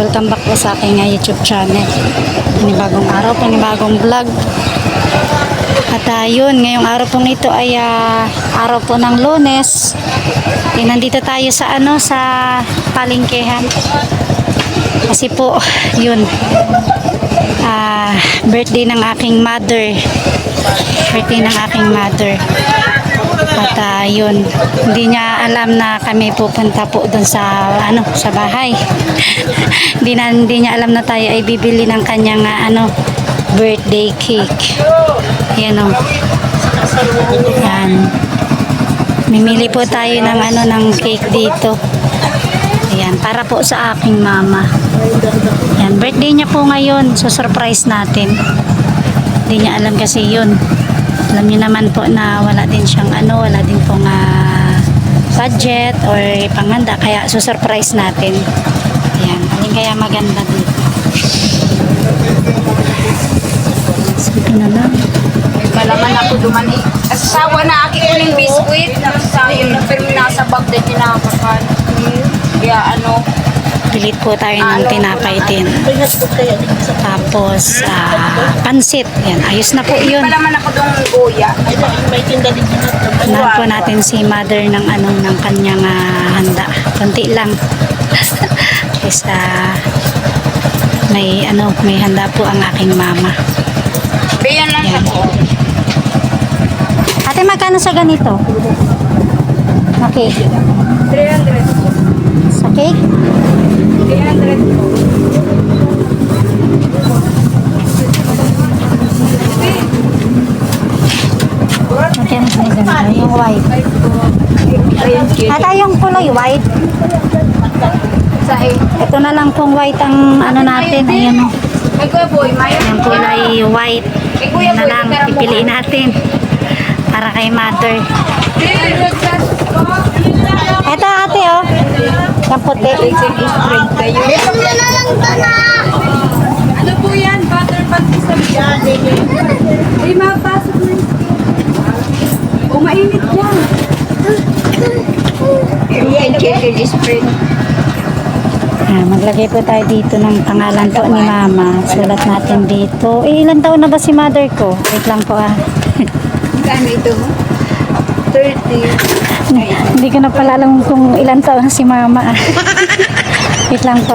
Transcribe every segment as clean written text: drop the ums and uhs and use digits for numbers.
Welcome back po sa aking YouTube channel. Panibagong araw, panibagong vlog. At yun, ngayong araw pong ito ay araw po ng Lunes. Nandito tayo sa sa palengkehan. Kasi po, yun, birthday ng aking mother. Birthday ng aking mother. At yun, hindi niya alam na kami pupunta po doon sa sa bahay. hindi niya alam na tayo ay bibili ng kanyang birthday cake. Yan o. Yan. Mimili po tayo ng ng cake dito. Ayan, para po sa aking mama. Yan, birthday niya po ngayon. So surprise natin. Hindi niya alam kasi yun. Alam niyo naman po na wala din siyang wala din pong budget or panghanda, kaya surprise natin. Ayan, alin kaya maganda dito. Sige na lang. Malaman ako dumani. Asawa na aking uling biskuit. Nakasayo na pero nasa bag din kinakakan. Kaya Pilit po tayo ng tinapay din. Tapos, pansit. Yan, ayos na po yun. malaman ako dong goya. May tinda din Unahan po natin si mother ng ng kanyang handa. Konti lang. Kasi may handa po ang aking mama. Bayan lang sa po. Ate, magkano sa ganito? Okay. 300. Sa cake? 300 po. Okay, mas may ganito. Yung white. Ata yung kulay white. Ito na lang pong white ang natin. Ayan o. May kuya boy, mayo. Yung kulay white. Yan na lang. Pipiliin natin. Para kay mother. Ito ate o. Yung puti. Spread kayo. Ano po yan? Butter patty sa biyan. Ay, mapasok na yun. O, mainit yan. Yan, chicken spread. Maglagay po tayo dito ng pangalan po ni mama. Sulat natin dito. Ilan taon na ba si mother ko? Wait lang po Kano ito mo? 30. Hindi ko na pala alam kung ilan taon na si mama. Wait lang po.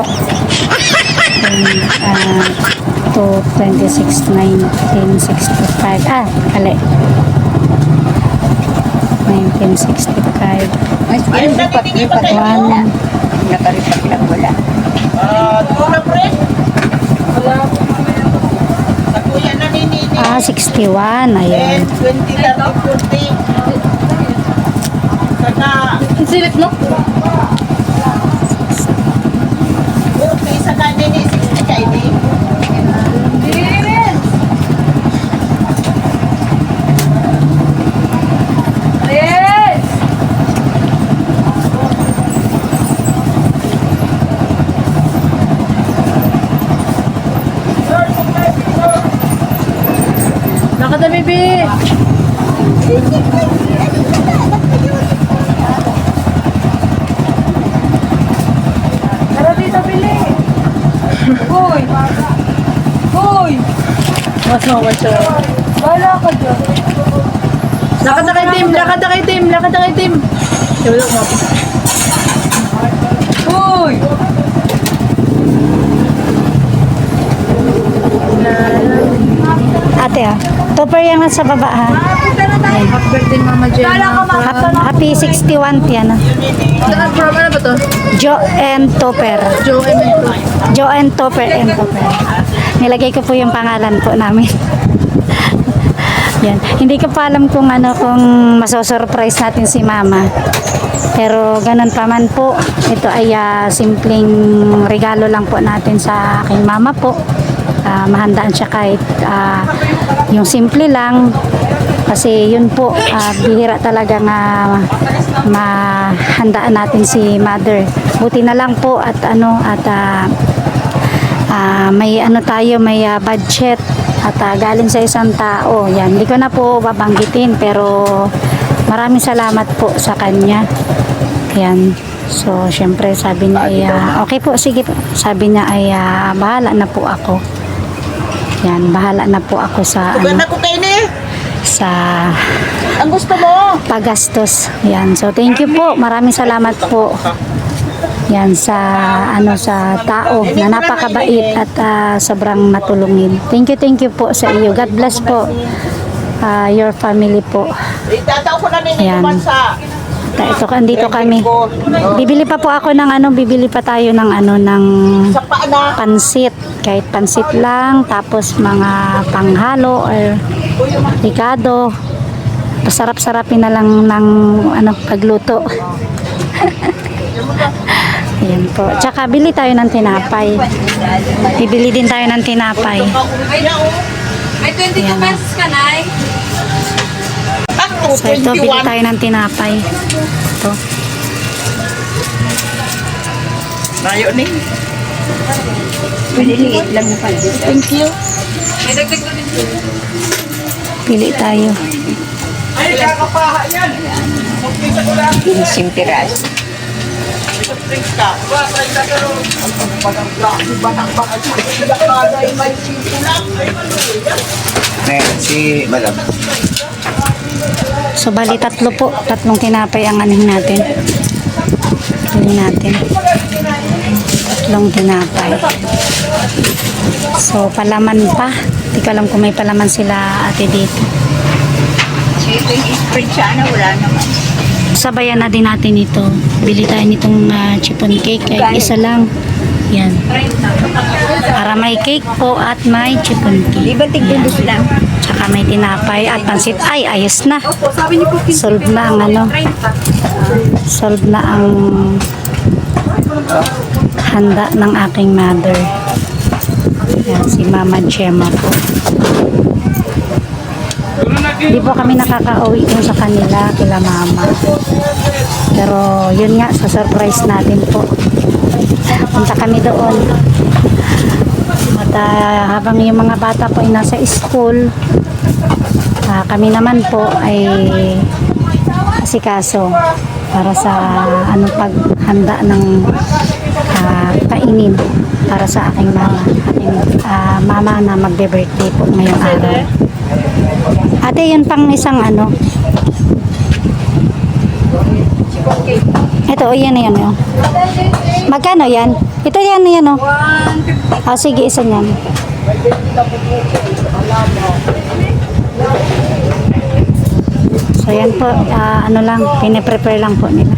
26, 1965. Kali. 1965. Mas lipat-lipat One. Nakaripat lang wala. Tuna pre? Wala. Sa kuya na nini. 61. Ayan. 20, 30, 40. Saka, Silip no? okay, saka nini 60 ka ini. Yes! Nakata baby! Tara dito, Bili! Hoy! Hoy! Maso. Wala ka dyan. Lakad na kay team, lakad na kay team, lakad na kay team. Tulog mo. Hoy! Ate topper yan nasa baba Happy birthday, Mama Jenna. Happy 61 yan From ano ba to? Jo and Topper. Joe Emento. Jo and Topper and Topper. Nilagay ko po yung pangalan po namin. Yan. Hindi ko pa alam kung kung masosurprise natin si mama. Pero ganun pa man po. Ito ay simpleng regalo lang po natin sa aking mama po. Mahandaan siya kahit yung simple lang. Kasi yun po, bihira talaga nga mahandaan natin si mother. Buti na lang po at may tayo, may budget at galing sa isang tao. Yan, hindi ko na po babanggitin pero maraming salamat po sa kanya. Yan. So, syempre sabi niya ay, okay po, sige po. Sabi niya ay, bahala na po ako. Yan, bahala na po ako sa, Tugan ako kayo ni. sa Ang gusto mo. paggastos. Yan. So, thank you po. Maraming salamat po. Yan, sa, sa tao na napakabait at sobrang matulungin. Thank you po sa iyo. God bless po. Your family po. Itataw ko na Ayan. ninyo sa... Ito, andito kami. Bibili pa po ako ng bibili pa tayo ng ng Sa paana. pansit. Kahit pansit lang, tapos mga panghalo or ricado. Pasarap-sarapin na lang ng pagluto. Ayan po. Tsaka bili tayo ng tinapay. Bibili din tayo ng tinapay. May 22 pesos ka, Nay. Ako, So ito, bili 21. tayo ng tinapay. Ito. Layo ni. Maliliit lang na pala. Thank you. May dagdag na din. Pili tayo. Ay, kakapaha yan. Magkita ko lang. 15 piraso. Drinks ka. Si Madam. So bali tatlo po. Tatlong tinapay ang anuhin natin. Pili natin. Tatlong tinapay. So palaman pa. Hindi ko alam kung may palaman sila ate dito. So ito yung spread siya na wala naman. Sabayan na din natin ito. Bili tayo nitong chiffon cake. Ay isa lang. Yan. Para may cake po at may chiffon Di cake. ba tigdudus lang? Tsaka may tinapay at pansit. Ay, ayos na. Solve na ang solve na ang handa ng aking mother. Yan, si Mama Gemma po. Hindi po kami nakaka-uwi dun sa kanila, kila Mama. Pero yun nga, sa surprise natin po. Punta kami doon. At habang yung mga bata po ay nasa school, kami naman po ay asikaso para sa paghanda ng kainin para sa aking mama na magbe-birthday po ngayong araw. Ate, yun pang isang ito, yan yan. Oh. Magkano yan? Ito yan oh. Sige, isa yan. So yan po, lang, pine-prepare lang po nila.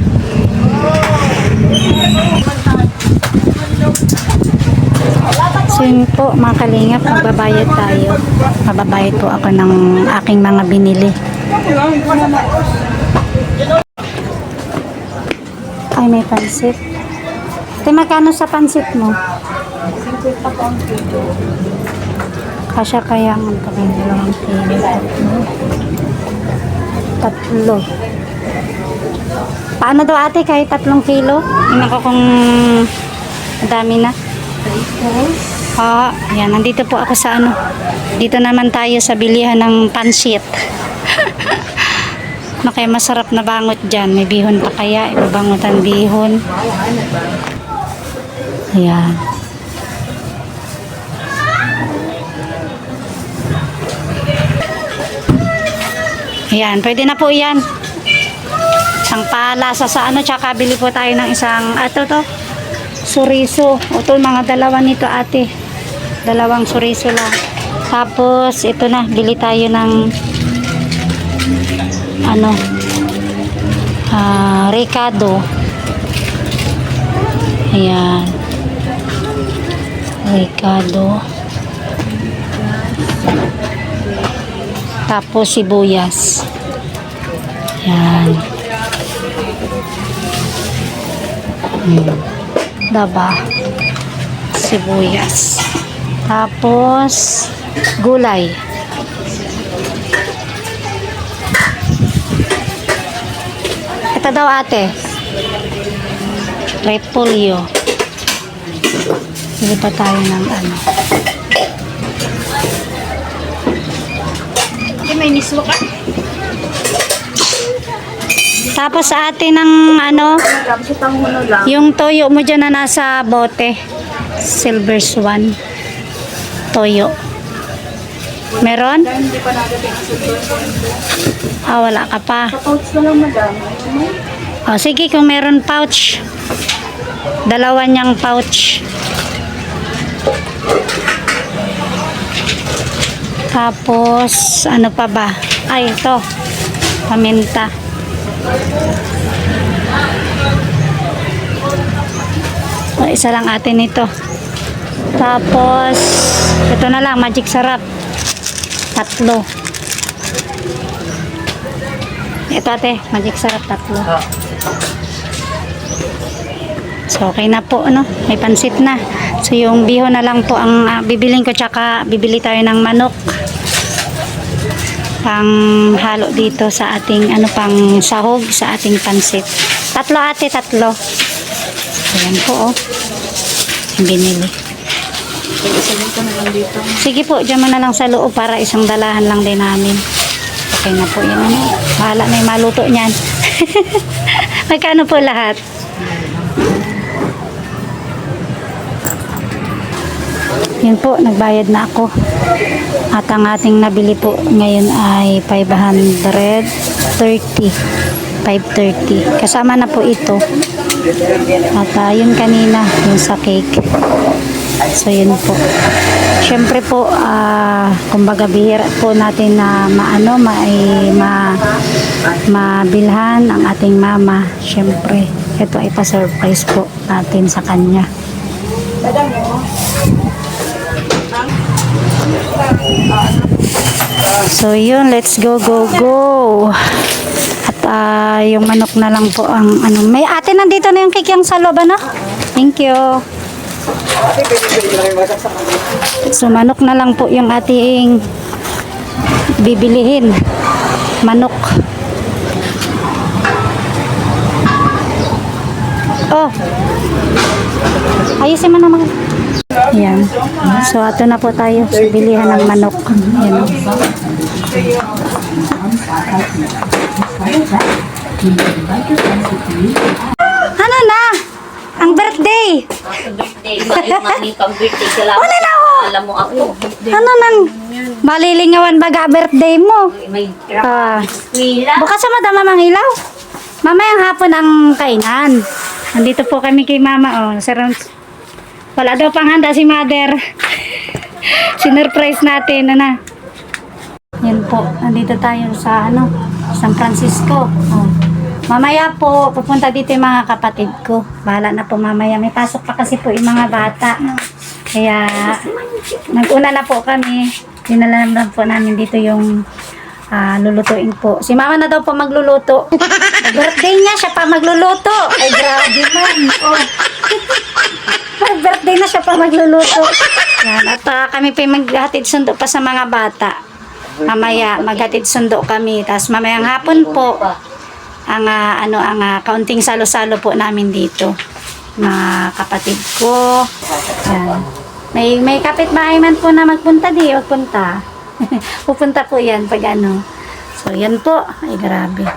So yun po mga kalingap, magbabayad tayo. Mababayad po ako ng aking mga binili. Ay, may pansit. Ate, magkano sa pansit mo? 50 pa ang kilo. Kasya kaya ang dalawang kilo. Tatlo. Paano daw ate kahit 3 kilo? Inan ko kung dami na. Yan. Nandito po ako sa Dito naman tayo sa bilihan ng pansit. Kaya masarap na bangot dyan. May bihon pa kaya. Ibabangutan bihon. Ayan. Ayan. Pwede na po yan. Isang palasa sa tsaka bili po tayo ng isang, suriso. Ito, mga dalawa nito ate. Dalawang suriso lang. Tapos, ito na. Bili tayo ng ricado. Ayan. Ricado. Tapos, sibuyas. Ayan. Daba. Sibuyas. Tapos, gulay. Ito daw ate. Repolyo. Bili pa tayo ng May niswa ka? Tapos sa atin ng ano, yung toyo mo dyan na nasa bote. Silver Swan. Toyo. Meron? Hindi pa nagating ang silver. Ah, wala ka pa. Pouch na lang, madam. O, sige, kung meron pouch. Dalawa niyang pouch. Tapos, ano pa ba? Ay, ito. Paminta. O, isa lang atin ito. Tapos, ito na lang, magic sarap. 3. Ito ate, magic sarap 3. So, okay na po, no? May pansit na. So, yung biho na lang po ang bibiling ko, tsaka bibili tayo ng manok. Pang halo dito sa ating, pang sahog sa ating pansit. 3 ate, 3. Ayan po, oh. Yung binili. Sabihin ko na lang dito. Sige po, dyan mo na lang sa loob para isang dalahan lang din namin. Okay na po yan. Bahala na yung maluto niyan. Magkano po lahat? Yun po, nagbayad na ako. At ang ating nabili po ngayon ay 530. 530. Kasama na po ito. At yun kanina, yung sa cake. So yun po. Siyempre po, kumbaga bihira po natin na mabilhan ang ating mama. Siyempre, ito ay pa-surprise po natin sa kanya. So yun, let's go, go, go. At yung manok na lang po ang may ate nandito na yung cake yung sa loob, ano? Thank you. So manok na lang po yung ating bibilihin. Manok. Oh. Ayusin mo naman. Yan. So ato na po tayo sa bilihan ng manok. Yan. Ano na? Ang birthday. Birthday, mami kang birthday ka lang. Ano na ako? Alam mo ako. Ano nang malilingawan baga birthday mo? May Ah, bukas sa madama mang ilaw. Mamayang hapon ang kainan. Nandito po kami kay mama. Oh, wala daw pang handa si mother. Sinurprise natin. Ano? Yan po. Nandito tayo sa San Francisco. Oh. Mamaya po, pupunta dito yung mga kapatid ko. Bahala na po mamaya. May pasok pa kasi po yung mga bata. Kaya, nag-una na po kami. Dinala naman po namin dito yung lulutuin po. Si mama na daw po magluluto. Birthday niya, siya pa magluluto. Ay, grabe man. Oh. Birthday na siya pa magluluto. Yan. At kami pa maghatid sundo pa sa mga bata. Mamaya, maghatid sundo kami. Tapos mamayang hapon po, ang kaunting salo-salo po namin dito. Mga kapatid ko. Yan. May kapitbahay man po na magpunta di, magpunta. Pupunta po yan pag So yan po. Ay grabe.